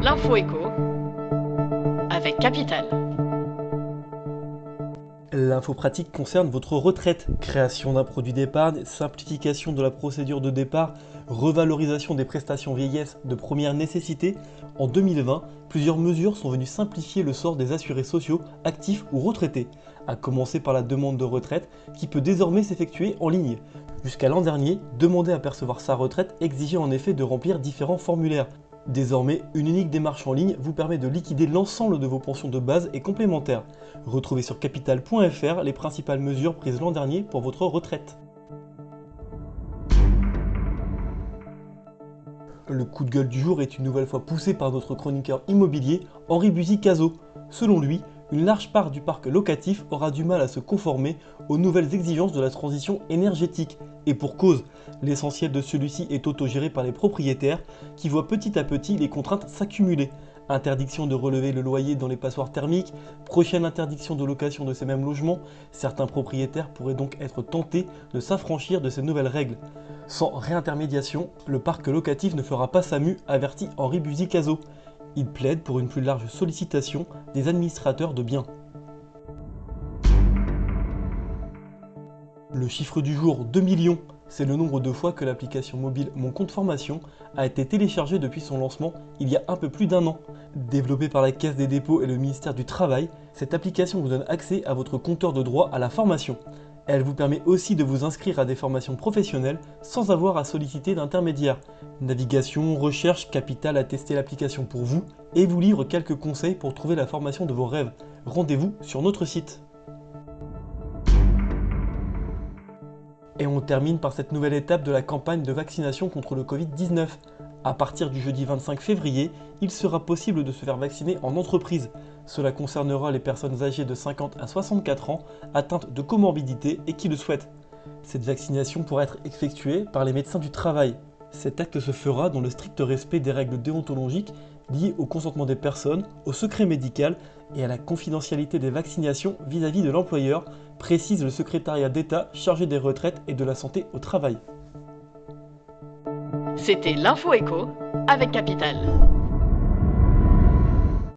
L'info écho avec Capital. L'info pratique concerne votre retraite, création d'un produit d'épargne, simplification de la procédure de départ, revalorisation des prestations vieillesse de première nécessité. En 2020, plusieurs mesures sont venues simplifier le sort des assurés sociaux, actifs ou retraités, à commencer par la demande de retraite qui peut désormais s'effectuer en ligne. Jusqu'à l'an dernier, demander à percevoir sa retraite exigeait en effet de remplir différents formulaires. Désormais, une unique démarche en ligne vous permet de liquider l'ensemble de vos pensions de base et complémentaires. Retrouvez sur capital.fr les principales mesures prises l'an dernier pour votre retraite. Le coup de gueule du jour est une nouvelle fois poussé par notre chroniqueur immobilier Henri Buzy-Cazot. Selon lui, une large part du parc locatif aura du mal à se conformer aux nouvelles exigences de la transition énergétique. Et pour cause, l'essentiel de celui-ci est autogéré par les propriétaires qui voient petit à petit les contraintes s'accumuler. Interdiction de relever le loyer dans les passoires thermiques, prochaine interdiction de location de ces mêmes logements, certains propriétaires pourraient donc être tentés de s'affranchir de ces nouvelles règles. Sans réintermédiation, le parc locatif ne fera pas sa mue, avertit Henri Buzy-Cazot. Il plaide pour une plus large sollicitation des administrateurs de biens. Le chiffre du jour, 2 millions, c'est le nombre de fois que l'application mobile Mon Compte Formation a été téléchargée depuis son lancement il y a un peu plus d'un an. Développée par la Caisse des dépôts et le ministère du Travail, cette application vous donne accès à votre compteur de droit à la formation. Elle vous permet aussi de vous inscrire à des formations professionnelles sans avoir à solliciter d'intermédiaire. Navigation, recherche, Capital a testé l'application pour vous et vous livre quelques conseils pour trouver la formation de vos rêves. Rendez-vous sur notre site. Et on termine par cette nouvelle étape de la campagne de vaccination contre le Covid-19. À partir du jeudi 25 février, il sera possible de se faire vacciner en entreprise. Cela concernera les personnes âgées de 50 à 64 ans, atteintes de comorbidité et qui le souhaitent. Cette vaccination pourra être effectuée par les médecins du travail. Cet acte se fera dans le strict respect des règles déontologiques liées au consentement des personnes, au secret médical et à la confidentialité des vaccinations vis-à-vis de l'employeur, précise le secrétariat d'État chargé des retraites et de la santé au travail. C'était l'info écho avec Capital.